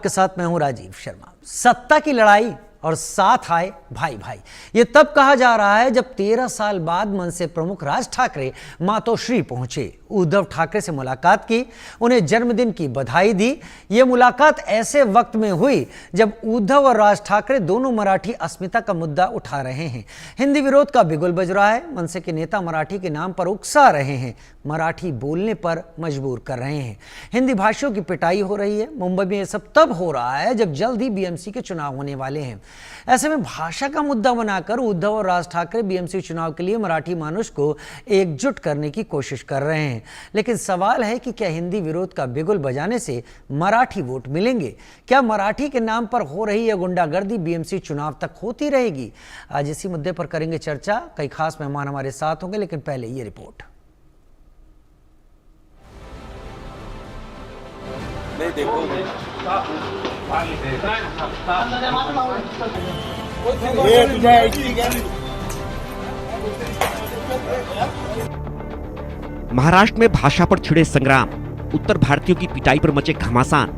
के साथ मैं हूं राजीव शर्मा। सत्ता की लड़ाई और साथ आए भाई भाई, ये तब कहा जा रहा है जब 13 साल बाद मनसे प्रमुख राज ठाकरे मातोश्री पहुंचे, उद्धव ठाकरे से मुलाकात की, उन्हें जन्मदिन की बधाई दी। ये मुलाकात ऐसे वक्त में हुई जब उद्धव और राज ठाकरे दोनों मराठी अस्मिता का मुद्दा उठा रहे हैं। हिंदी विरोध का बिगुल बज रहा है। मनसे के नेता मराठी के नाम पर उकसा रहे हैं, मराठी बोलने पर मजबूर कर रहे हैं। हिंदी भाषियों की पिटाई हो रही है। मुंबई में यह सब तब हो रहा है जब जल्द ही बीएमसी के चुनाव होने वाले हैं। ऐसे में भाषा का मुद्दा बनाकर उद्धव और राज ठाकरे बीएमसी चुनाव के लिए मराठी मानुष को एकजुट करने की कोशिश कर रहे हैं। लेकिन सवाल है कि क्या हिंदी विरोध का बिगुल बजाने से मराठी वोट मिलेंगे? क्या मराठी के नाम पर हो रही यह गुंडागर्दी बीएमसी चुनाव तक होती रहेगी? आज इसी मुद्दे पर करेंगे चर्चा। कई खास मेहमान हमारे साथ होंगे, लेकिन पहले ये रिपोर्ट। नहीं देखो महाराष्ट्र में भाषा पर छिड़े संग्राम, उत्तर भारतीयों की पिटाई पर मचे घमासान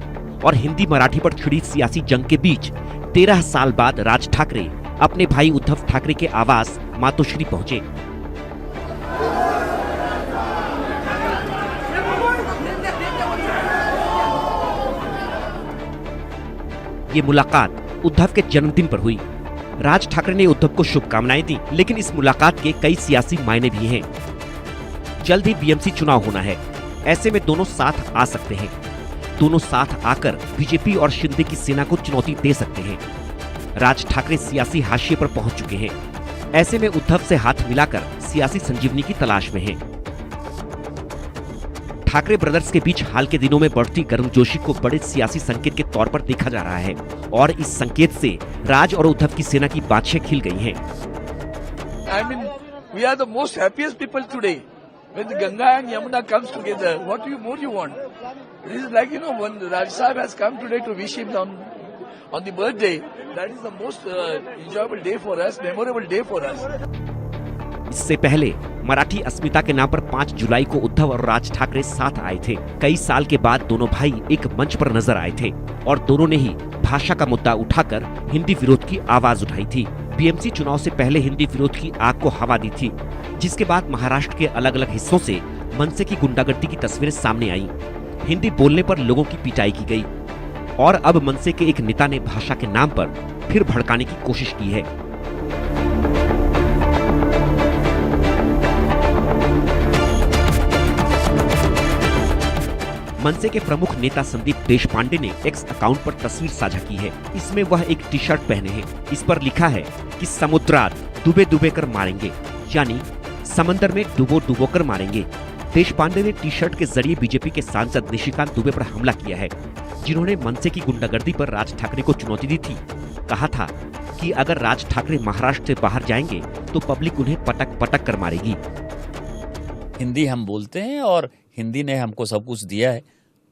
और हिंदी मराठी पर छिड़ी सियासी जंग के बीच 13 साल बाद राज ठाकरे अपने भाई उद्धव ठाकरे के आवास मातोश्री पहुंचे। ये मुलाकात उद्धव के जन्मदिन पर हुई। राज ठाकरे ने उद्धव को शुभकामनाएं दी, लेकिन इस मुलाकात के कई सियासी मायने भी हैं। जल्द ही बीएमसी चुनाव होना है, ऐसे में दोनों साथ आ सकते हैं। दोनों साथ आकर बीजेपी और शिंदे की सेना को चुनौती दे सकते हैं। राज ठाकरे सियासी हाशिए पर पहुंच चुके हैं। ऐसे में उद्धव से हाथ मिलाकर सियासी संजीवनी की तलाश में हैं। ठाकरे ब्रदर्स के बीच हाल के दिनों में बढ़ती गर्मजोशी को बड़े सियासी संकेत के तौर पर देखा जा रहा है और इस संकेत से राज और उद्धव की सेना की बातें खिल गई हैं। I mean, we are the most happiest people today. When the Ganga and Yamuna comes together, what more you want? It is like, when Raj Sahib has come today to wish him on the birthday, that is the most enjoyable day for us, memorable day for us. इससे पहले मराठी अस्मिता के नाम पर 5 जुलाई को उद्धव और राज ठाकरे साथ आए थे। कई साल के बाद दोनों भाई एक मंच पर नजर आए थे और दोनों ने ही भाषा का मुद्दा उठाकर हिंदी विरोध की आवाज उठाई थी। बीएमसी चुनाव से पहले हिंदी विरोध की आग को हवा दी थी, जिसके बाद महाराष्ट्र के अलग अलग हिस्सों से मनसे की गुंडागर्दी की तस्वीरें सामने आई। हिंदी बोलने पर लोगों की पिटाई की गई और अब मनसे के एक नेता ने भाषा के नाम पर फिर भड़काने की कोशिश की है। मनसे के प्रमुख नेता संदीप देशपांडे ने एक्स अकाउंट पर तस्वीर साझा की है। इसमें वह एक टी शर्ट पहने हैं। इस पर लिखा है कि समुद्रात डूबे डूबे कर मारेंगे, यानी समंदर में डूबो डूबो कर मारेंगे। देशपांडे ने टी शर्ट के जरिए बीजेपी के सांसद निशिकांत दुबे पर हमला किया है, जिन्होंने मनसे की गुंडागर्दी पर राज ठाकरे को चुनौती दी थी। कहा था कि अगर राज ठाकरे महाराष्ट्र से बाहर जाएंगे तो पब्लिक उन्हें पटक पटक कर मारेगी। हिंदी हम बोलते हैं और हिंदी ने हमको सब कुछ दिया है,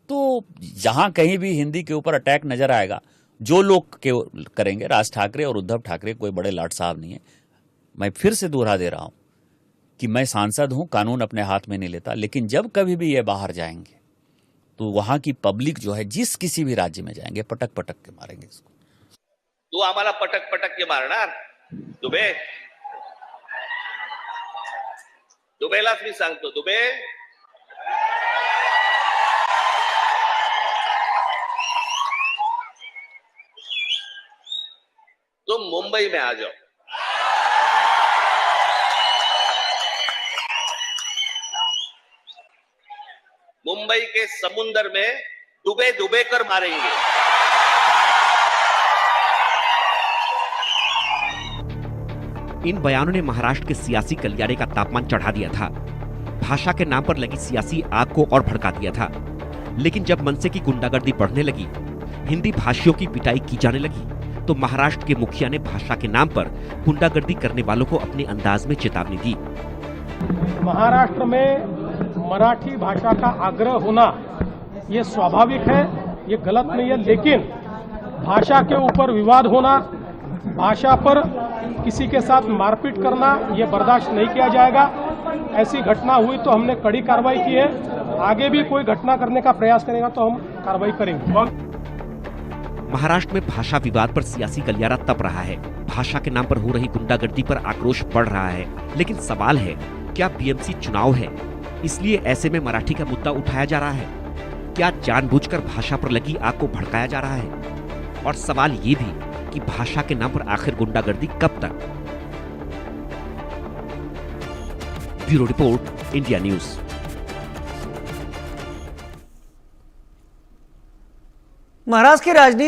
तो जहां कहीं भी हिंदी के ऊपर अटैक नजर आएगा, जो लोग करेंगे, राज ठाकरे और उद्धव ठाकरे कोई बड़े लाट साहब नहीं है। मैं फिर से दोहरा दे रहा हूं कि मैं सांसद हूं, कानून अपने हाथ में नहीं लेता, लेकिन जब कभी भी ये बाहर जाएंगे तो वहां की पब्लिक जो है, जिस किसी भी राज्य में जाएंगे, पटक पटक के मारेंगे इसको। तू आम्हाला पटक पटक के मारणार दुबे? दुबेलाच मी सांगतो, दुबे तुम मुंबई में आ जाओ, मुंबई के समुंदर में डूबे डूबे कर मारेंगे। इन बयानों ने महाराष्ट्र के सियासी गलियारे का तापमान चढ़ा दिया था। भाषा के नाम पर लगी सियासी आग को और भड़का दिया था। लेकिन जब मनसे की गुंडागर्दी बढ़ने लगी, हिंदी भाषियों की पिटाई की जाने लगी, तो महाराष्ट्र के मुखिया ने भाषा के नाम पर गुंडागर्दी करने वालों को अपने अंदाज में चेतावनी दी। महाराष्ट्र में मराठी भाषा का आग्रह होना ये स्वाभाविक है, ये गलत नहीं है, लेकिन भाषा के ऊपर विवाद होना, भाषा पर किसी के साथ मारपीट करना, ये बर्दाश्त नहीं किया जाएगा। ऐसी घटना हुई तो हमने कड़ी कार्रवाई की है। आगे भी कोई घटना करने का प्रयास करेगा तो हम कार्रवाई करेंगे। महाराष्ट्र में भाषा विवाद पर सियासी गलियारा तप रहा है। भाषा के नाम पर हो रही गुंडागर्दी पर आक्रोश बढ़ रहा है। लेकिन सवाल है, क्या बीएमसी चुनाव है, इसलिए ऐसे में मराठी का मुद्दा उठाया जा रहा है? क्या जानबूझकर भाषा पर लगी आग को भड़काया जा रहा है? और सवाल ये भी कि भाषा के नाम पर आखिर गुंडागर्दी कब तक? Bureau report, India news. Maharashtra की राजनीति